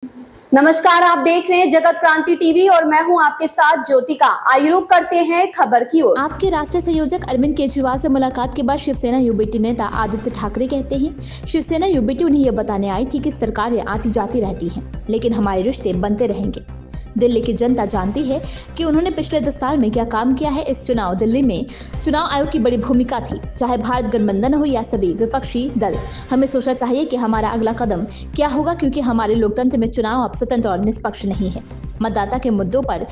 नमस्कार, आप देख रहे हैं जगत क्रांति टीवी और मैं हूं आपके साथ ज्योतिका। आइए रुक करते हैं खबर की ओर। आपके राष्ट्रीय संयोजक अरविंद केजरीवाल से मुलाकात के बाद शिवसेना यूबीटी नेता आदित्य ठाकरे कहते हैं, शिवसेना यूबीटी उन्हें यह बताने आई थी कि सरकारें आती जाती रहती हैं, लेकिन हमारे रिश्ते बनते रहेंगे। दिल्ली की जनता जानती है कि उन्होंने पिछले 10 साल में क्या काम किया है। इस चुनाव दिल्ली में चुनाव आयोग की बड़ी भूमिका थी, चाहे भारत गठबंधन हो या सभी विपक्षी दल। हमें सोचना चाहिए कि हमारा अगला कदम क्या होगा, क्योंकि हमारे लोकतंत्र में चुनाव अब स्वतंत्र और निष्पक्ष नहीं है। मतदाता के मुद्दों पर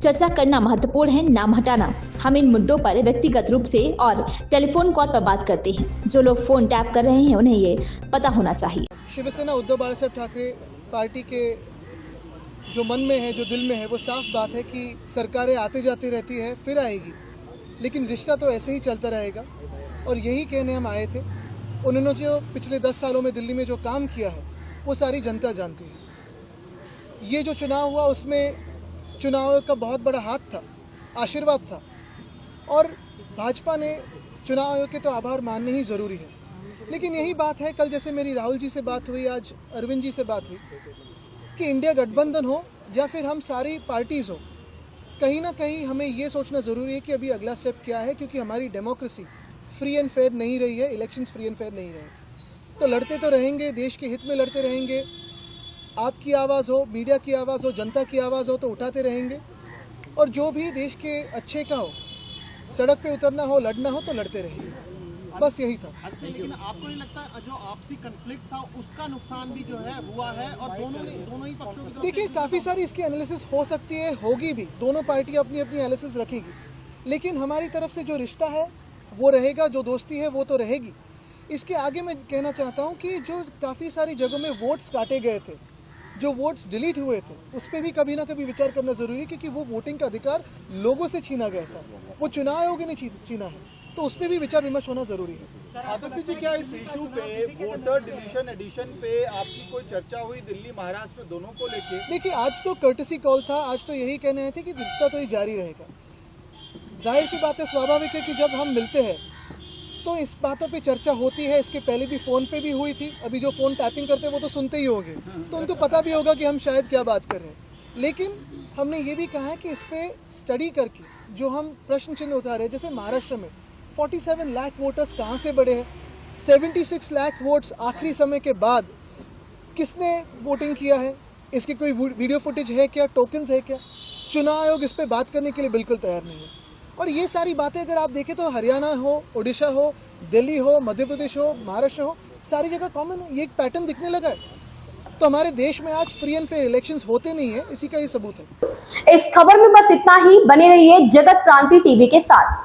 चर्चा करना महत्वपूर्ण है, नाम हटाना। हम इन मुद्दों पर व्यक्तिगत रूप से और टेलीफोन कॉल पर बात करते हैं। जो लोग फोन टैप कर रहे हैं उन्हें ये पता होना चाहिए। शिवसेना उद्धव बाळासाहेब ठाकरे पार्टी के जो मन में है, जो दिल में है, वो साफ बात है कि सरकारें आती जाती रहती है, फिर आएगी, लेकिन रिश्ता तो ऐसे ही चलता रहेगा। और यही कहने हम आए थे। उन्होंने जो पिछले 10 सालों में दिल्ली में जो काम किया है वो सारी जनता जानती है। ये जो चुनाव हुआ उसमें चुनाव का बहुत बड़ा हाथ था, आशीर्वाद था, और भाजपा ने चुनाव आयोग के तो आभार मानने ही ज़रूरी है। लेकिन यही बात है, कल जैसे मेरी राहुल जी से बात हुई, आज अरविंद जी से बात हुई, कि इंडिया गठबंधन हो या फिर हम सारी पार्टीज़ हो, कहीं ना कहीं हमें ये सोचना ज़रूरी है कि अभी अगला स्टेप क्या है, क्योंकि हमारी डेमोक्रेसी फ्री एंड फेयर नहीं रही है, इलेक्शंस फ्री एंड फेयर नहीं रहे। तो लड़ते तो रहेंगे, देश के हित में लड़ते रहेंगे। आपकी आवाज़ हो, मीडिया की आवाज़ हो, जनता की आवाज़ हो तो उठाते रहेंगे, और जो भी देश के अच्छे का हो, सड़क पे उतरना हो, लड़ना हो तो लड़ते रहेंगे। बस यही था। लेकिन आपको नहीं लगता जो आपसी कॉन्फ्लिक्ट था उसका नुकसान भी जो है हुआ है, और दोनों ही पक्षों की? देखिए, काफ़ी सारी इसकी एनालिसिस हो सकती है, होगी भी, दोनों पार्टी अपनी अपनी एनालिसिस रखेगी, लेकिन हमारी तरफ से जो रिश्ता है वो रहेगा, जो दोस्ती है वो तो रहेगी। इसके आगे मैं कहना चाहता हूँ कि जो काफ़ी सारी जगहों में वोट्स काटे गए थे, जो वोट्स डिलीट हुए थे, उस पर भी कभी ना कभी विचार करना ज़रूरी है, क्योंकि वो वोटिंग का अधिकार लोगों से छीना गया था, वो चुनाव आयोग ने छीना है, तो उस पर भी विचार विमर्श होना जरूरी है। आदित्य जी, क्या इस इशू पे वोटर डिलीशन एडिशन पे आपकी कोई चर्चा हुई दिल्ली महाराष्ट्र दोनों को लेके? देखिए, आज तो कर्टसी कॉल था, आज तो यही कहने आए थे कि रिश्ता तो ये जारी रहेगा। जाहिर सी बात है, स्वाभाविक है कि जब हम मिलते हैं तो इस बातों पे चर्चा होती है। इसके पहले भी फ़ोन पे भी हुई थी, अभी जो फ़ोन टैपिंग करते हैं वो तो सुनते ही होंगे, तो उनको पता भी होगा कि हम शायद क्या बात कर रहे हैं। लेकिन हमने ये भी कहा है कि इस पर स्टडी करके जो हम प्रश्न चिन्ह उठा रहे हैं, जैसे महाराष्ट्र में 47 लाख वोटर्स कहाँ से बढ़े हैं, 76 लाख वोट्स आखिरी समय के बाद किसने वोटिंग किया है, इसकी कोई वीडियो फुटेज है क्या, टोकन्स है क्या? चुनाव आयोग इस पे बात करने के लिए बिल्कुल तैयार नहीं है। और ये सारी बातें अगर आप देखें तो हरियाणा हो, उड़ीसा हो, दिल्ली हो, मध्य प्रदेश हो, महाराष्ट्र हो, सारी जगह कॉमन है, ये एक पैटर्न दिखने लगा है। तो हमारे देश में आज फ्री एंड फेयर इलेक्शंस होते नहीं है, इसी का ये सबूत है। इस खबर में बस इतना ही। बने रहिए जगत क्रांति टीवी के साथ।